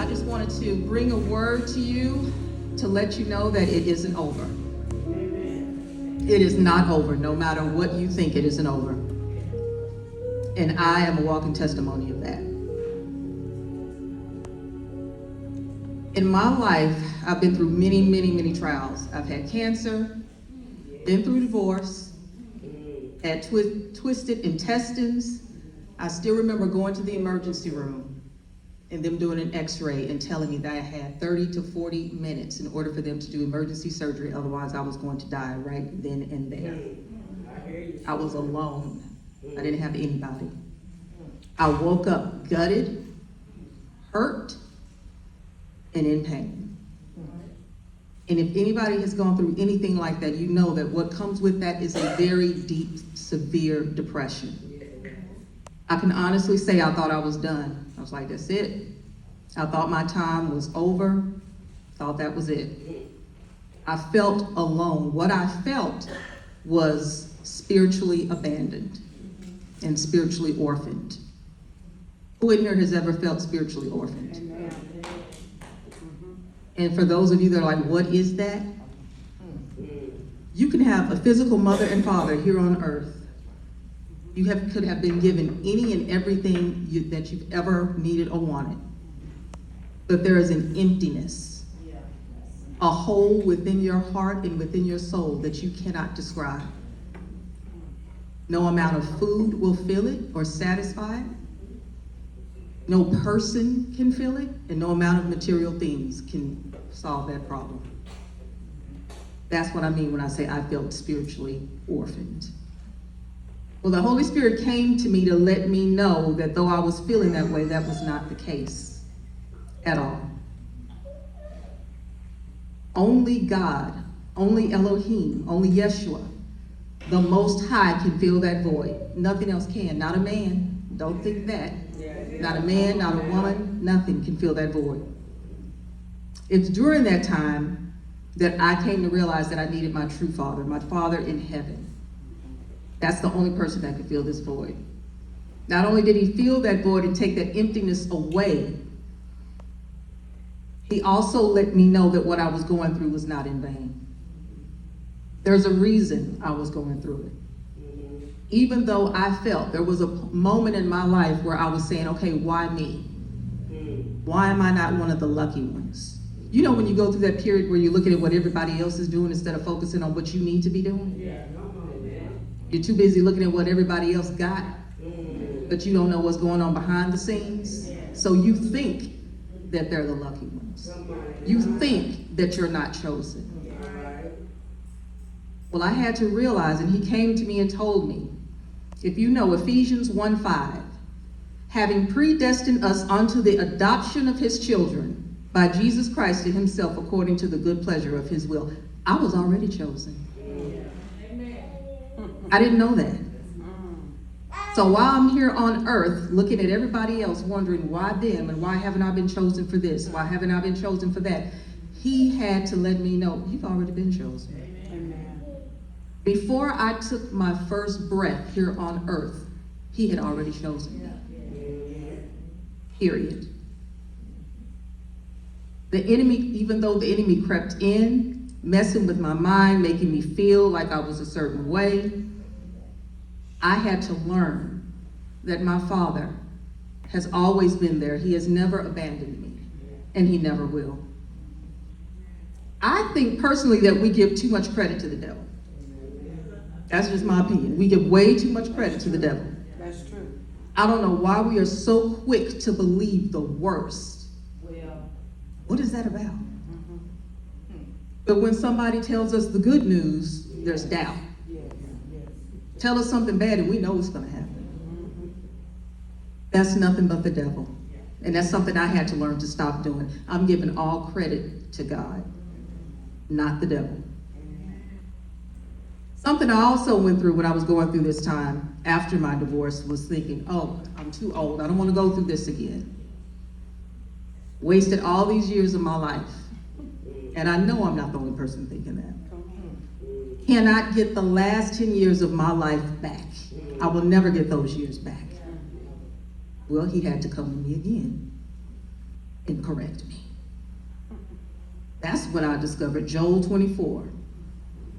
just wanted to bring a word to you to let you know that it isn't over. It is not over, no matter what you think, it isn't over. And I am a walking testimony of that. In my life, I've been through many, many, many trials. I've had cancer, been through divorce, had twisted intestines. I still remember going to the emergency room and them doing an x-ray and telling me that I had 30 to 40 minutes in order for them to do emergency surgery, otherwise I was going to die right then and there. I was alone. I didn't have anybody. I woke up gutted, hurt, and in pain. And if anybody has gone through anything like that, you know that what comes with that is a very deep, severe depression. I can honestly say I thought I was done. I was like, that's it. I thought my time was over. Thought that was it. I felt alone. What I felt was spiritually abandoned and spiritually orphaned. Who in here has ever felt spiritually orphaned? And for those of you that are like, what is that? You can have a physical mother and father here on earth. You could have been given any and everything that you've ever needed or wanted. But there is an emptiness, a hole within your heart and within your soul that you cannot describe. No amount of food will fill it or satisfy it. No person can fill it, and no amount of material things can solve that problem. That's what I mean when I say I felt spiritually orphaned. Well, the Holy Spirit came to me to let me know that though I was feeling that way, that was not the case at all. Only God, only Elohim, only Yeshua, the Most High can fill that void. Nothing else can, not a man. Don't think that. Not a man, not a woman, nothing can fill that void. It's during that time that I came to realize that I needed my true Father, my Father in heaven. That's the only person that could fill this void. Not only did he fill that void and take that emptiness away, he also let me know that what I was going through was not in vain. There's a reason I was going through it. Even though I felt there was a moment in my life where I was saying, okay, why me? Why am I not one of the lucky ones? You know when you go through that period where you're looking at what everybody else is doing instead of focusing on what you need to be doing? You're too busy looking at what everybody else got, but you don't know what's going on behind the scenes. So you think that they're the lucky ones. You think that you're not chosen. Well, I had to realize, and he came to me and told me, if you know Ephesians 1:5, having predestined us unto the adoption of his children by Jesus Christ to himself according to the good pleasure of his will. I was already chosen. I didn't know that. So while I'm here on earth looking at everybody else wondering why them and why haven't I been chosen for this? Why haven't I been chosen for that? He had to let me know, you've already been chosen. Before I took my first breath here on earth, he had already chosen me. Period. The enemy, even though the enemy crept in, messing with my mind, making me feel like I was a certain way, I had to learn that my Father has always been there. He has never abandoned me, and he never will. I think personally that we give too much credit to the devil. That's just my opinion. We give way too much credit to the devil. That's true. I don't know why we are so quick to believe the worst. Well, what is that about? But when somebody tells us the good news, there's doubt. yes. Tell us something bad and we know what's going to happen. That's nothing but the devil. And that's something I had to learn to stop doing. I'm giving all credit to God, not the devil. Something I also went through when I was going through this time after my divorce was thinking, oh, I'm too old. I don't want to go through this again. Wasted all these years of my life. And I know I'm not the only person thinking that. Cannot get the last 10 years of my life back. I will never get those years back. Well, he had to come to me again. and correct me. That's when I discovered Joel 24.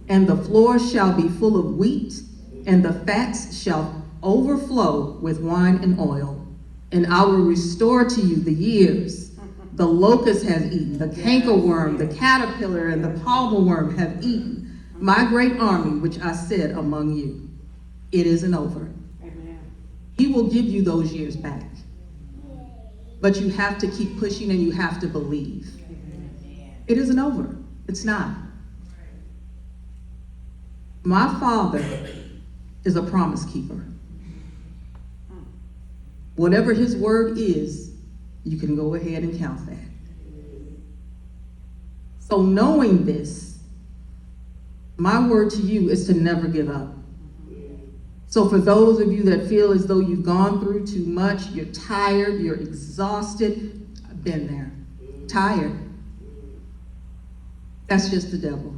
And the floor shall be full of wheat, and the fats shall overflow with wine and oil. And I will restore to you the years the locust has eaten, the cankerworm, the caterpillar, and the palmerworm have eaten my great army, which I set among you. It isn't over. Amen. He will give you those years back. But you have to keep pushing and you have to believe. Amen. It isn't over. It's not. My Father is a promise keeper. Whatever his word is, you can go ahead and count that. So knowing this, my word to you is to never give up. So for those of you that feel as though you've gone through too much, you're tired, you're exhausted, I've been there. Tired. That's just the devil.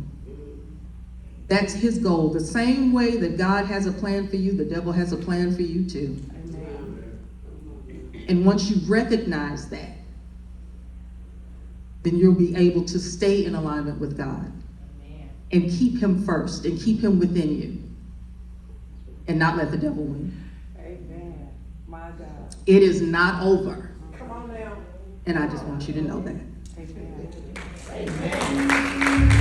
That's his goal. The same way that God has a plan for you, the devil has a plan for you too. And once you recognize that, then you'll be able to stay in alignment with God. Amen. And keep him first and keep him within you and not let the devil win. Amen. My God. It is not over. Come on now. And I just want you to know that. Amen. Amen.